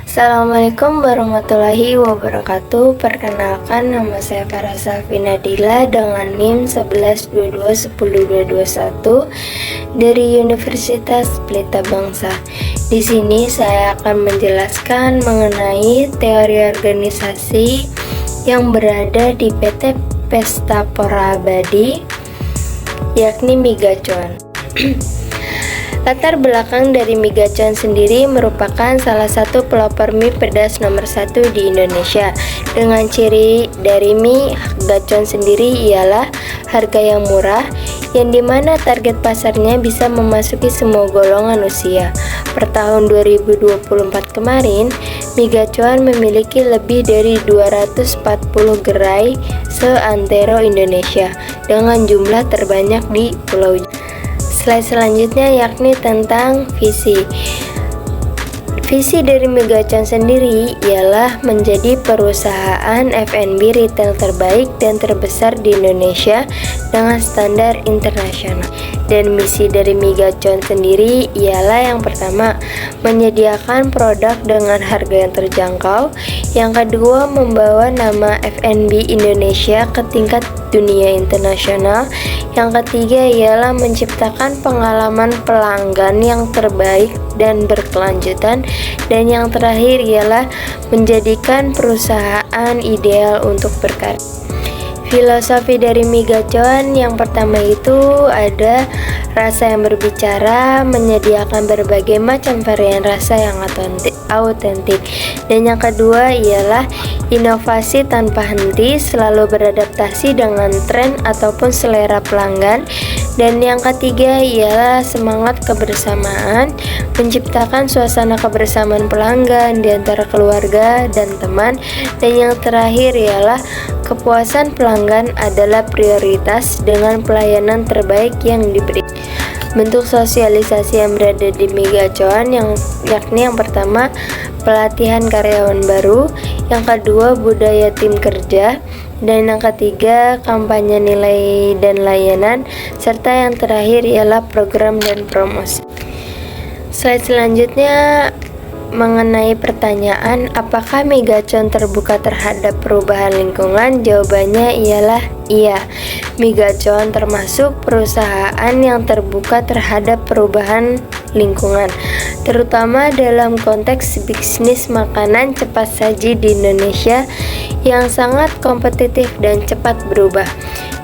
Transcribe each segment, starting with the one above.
Assalamualaikum warahmatullahi wabarakatuh. Perkenalkan, nama saya Farah Safinadila dengan NIM 11221021 dari Universitas Pelita Bangsa. Di sini saya akan menjelaskan mengenai teori organisasi yang berada di PT Pesta Pora Abadi, yakni Migacuan. Latar belakang dari Migacuan sendiri merupakan salah satu pelopor mie pedas nomor 1 di Indonesia. Dengan ciri dari mie gacuan sendiri ialah harga yang murah, yang dimana target pasarnya bisa memasuki semua golongan usia. Per tahun 2024 kemarin, mie gacuan memiliki lebih dari 240 gerai seantero Indonesia dengan jumlah terbanyak di Pulau Jawa. Slide selanjutnya yakni tentang visi. Visi dari Migacuan sendiri ialah menjadi perusahaan F&B retail terbaik dan terbesar di Indonesia dengan standar internasional. Dan misi dari Migacuan sendiri ialah yang pertama, menyediakan produk dengan harga yang terjangkau. Yang kedua, membawa nama F&B Indonesia ke tingkat dunia internasional. Yang ketiga ialah menciptakan pengalaman pelanggan yang terbaik dan berkelanjutan. Dan yang terakhir ialah menjadikan perusahaan ideal untuk berkarya. Filosofi dari Migacuan yang pertama itu ada rasa yang berbicara, menyediakan berbagai macam varian rasa yang autentik. Dan yang kedua ialah inovasi tanpa henti, selalu beradaptasi dengan tren ataupun selera pelanggan. Dan yang ketiga ialah semangat kebersamaan, menciptakan suasana kebersamaan pelanggan di antara keluarga dan teman. Dan yang terakhir ialah kepuasan pelanggan adalah prioritas dengan pelayanan terbaik yang diberi. Bentuk sosialisasi yang berada di Migacuan yakni yang pertama, pelatihan karyawan baru, yang kedua, budaya tim kerja, dan yang ketiga, kampanye nilai dan layanan, serta yang terakhir ialah program dan promosi. Slide selanjutnya mengenai pertanyaan, apakah Migacuan terbuka terhadap perubahan lingkungan? Jawabannya ialah iya. Migacuan termasuk perusahaan yang terbuka terhadap perubahan lingkungan, terutama dalam konteks bisnis makanan cepat saji di Indonesia yang sangat kompetitif dan cepat berubah.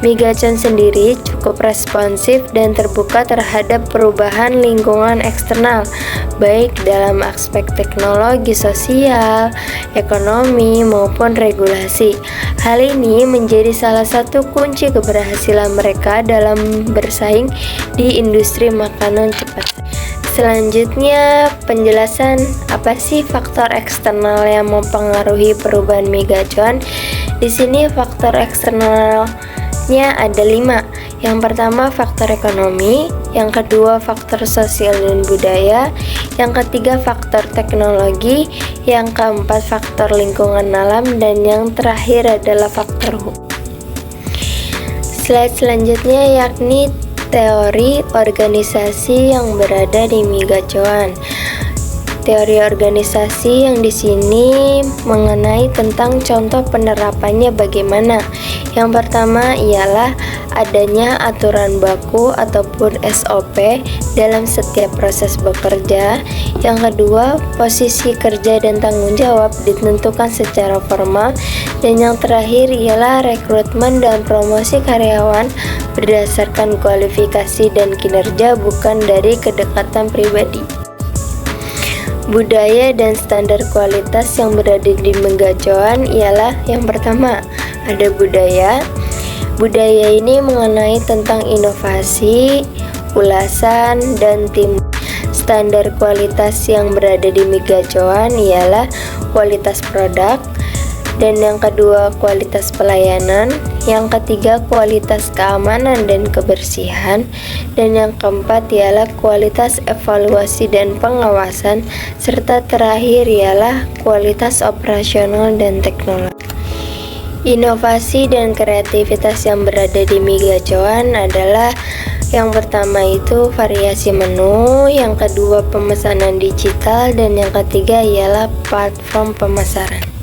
Migacuan sendiri cukup responsif dan terbuka terhadap perubahan lingkungan eksternal, baik dalam aspek teknologi, sosial, ekonomi, maupun regulasi. Hal ini menjadi salah satu kunci keberhasilan mereka dalam bersaing di industri makanan cepat. Selanjutnya, penjelasan apa sih faktor eksternal yang mempengaruhi perubahan Migacuan. Di sini faktor eksternalnya ada 5. Yang pertama, faktor ekonomi. Yang kedua, faktor sosial dan budaya. Yang ketiga, faktor teknologi. Yang keempat, faktor lingkungan alam. Dan yang terakhir adalah faktor hukum. Slide selanjutnya yakni teori organisasi yang berada di Migacuan. Teori organisasi yang di sini mengenai tentang contoh penerapannya bagaimana. Yang pertama ialah adanya aturan baku ataupun SOP dalam setiap proses bekerja. Yang kedua, posisi kerja dan tanggung jawab ditentukan secara formal. Dan yang terakhir ialah rekrutmen dan promosi karyawan berdasarkan kualifikasi dan kinerja, bukan dari kedekatan pribadi. Budaya dan standar kualitas yang berada di Migacuan ialah yang pertama, ada budaya. Budaya ini mengenai tentang inovasi, ulasan, dan tim. Standar kualitas yang berada di Migacuan ialah kualitas produk. Dan yang kedua, kualitas pelayanan. Yang ketiga, kualitas keamanan dan kebersihan. Dan yang keempat ialah kualitas evaluasi dan pengawasan. Serta terakhir ialah kualitas operasional dan teknologi. Inovasi dan kreativitas yang berada di Migacuan adalah Yang pertama itu variasi menu, yang kedua pemesanan digital, dan yang ketiga ialah platform pemasaran.